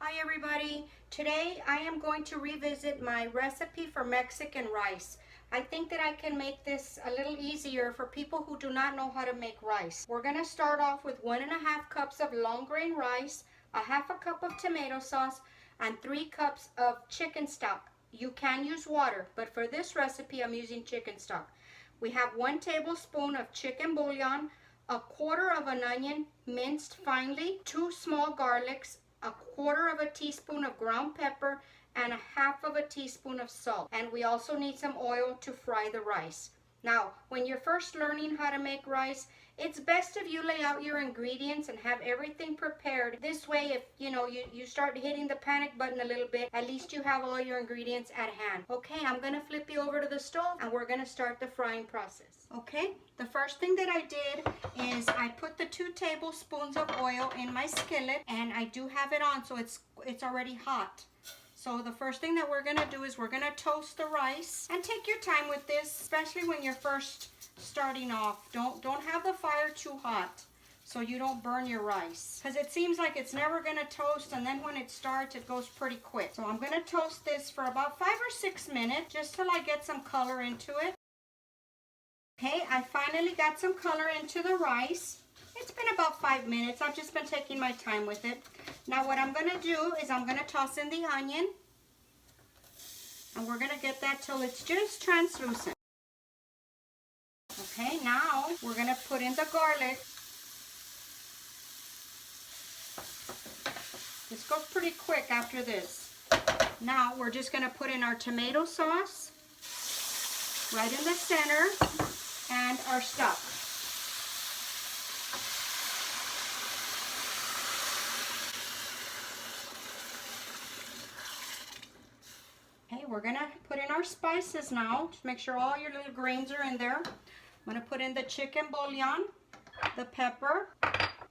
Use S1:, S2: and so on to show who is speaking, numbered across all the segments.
S1: Hi everybody. Today I am going to revisit my recipe for Mexican rice. I think that I can make this a little easier for people who do not know how to make rice. We're going to start off with 1.5 cups of long grain rice, a half a cup of tomato sauce, and 3 cups of chicken stock. You can use water, but for this recipe I'm using chicken stock. We have 1 tablespoon of chicken bouillon, a quarter of an onion minced finely, 2 small garlics, a quarter of a teaspoon of ground pepper, and a half of a teaspoon of salt. And we also need some oil to fry the rice. Now, when you're first learning how to make rice, it's best if you lay out your ingredients and have everything prepared. This way, if you start hitting the panic button a little bit, at least you have all your ingredients at hand. Okay, I'm gonna flip you over to the stove and we're gonna start the frying process. Okay, the first thing that I did is I put the 2 tablespoons of oil in my skillet, and I do have it on, so it's already hot. So the first thing that we're gonna do is we're gonna toast the rice, and take your time with this, especially when you're first starting off. Don't have the fire too hot so you don't burn your rice, because it seems like it's never gonna toast, and then when it starts it goes pretty quick. So I'm gonna toast this for about 5 or 6 minutes just till I get some color into it. Okay, I finally got some color into the rice. It's been about 5 minutes. I've just been taking my time with it. Now what I'm going to do is I'm going to toss in the onion. And we're going to get that till it's just translucent. Okay, now we're going to put in the garlic. This goes pretty quick after this. Now we're just going to put in our tomato sauce right in the center and our stock. Okay, we're gonna put in our spices now. Just make sure all your little grains are in there. I'm gonna put in the chicken bouillon, the pepper,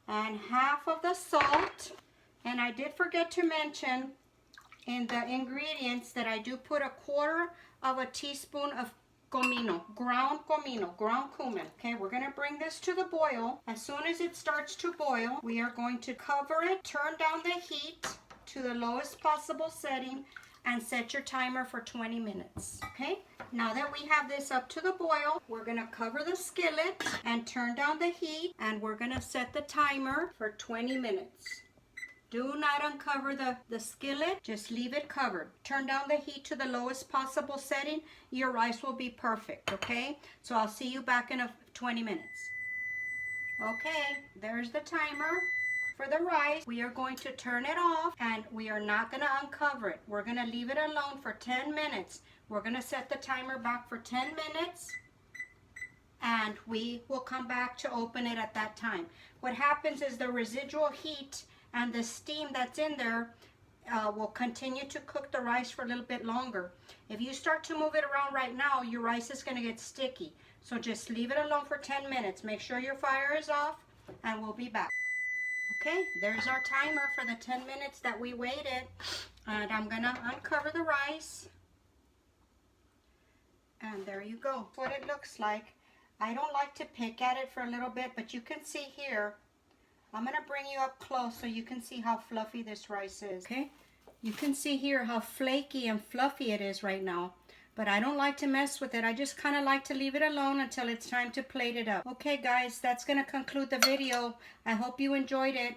S1: and half of the salt. And I did forget to mention in the ingredients that I do put a quarter of a teaspoon of comino, ground cumin. Okay, we're gonna bring this to the boil. As soon as it starts to boil, we are going to cover it, turn down the heat to the lowest possible setting, and set your timer for 20 minutes. Okay, now that we have this up to the boil, we're gonna cover the skillet and turn down the heat, and we're gonna set the timer for 20 minutes. Do not uncover the skillet, just leave it covered. Turn down the heat to the lowest possible setting. Your rice will be perfect, okay? So I'll see you back in 20 minutes. Okay, there's the timer for the rice. We are going to turn it off, and we are not going to uncover it. We're going to leave it alone for 10 minutes. We're going to set the timer back for 10 minutes, and we will come back to open it at that time. What happens is the residual heat and the steam that's in there will continue to cook the rice for a little bit longer. If you start to move it around right now, your rice is going to get sticky. So just leave it alone for 10 minutes. Make sure your fire is off, and we'll be back. Okay, there's our timer for the 10 minutes that we waited. And I'm going to uncover the rice. And there you go. What it looks like. I don't like to pick at it for a little bit, but you can see here. I'm going to bring you up close so you can see how fluffy this rice is. Okay, you can see here how flaky and fluffy it is right now. But I don't like to mess with it. I just kind of like to leave it alone until it's time to plate it up. Okay guys, that's going to conclude the video. I hope you enjoyed it.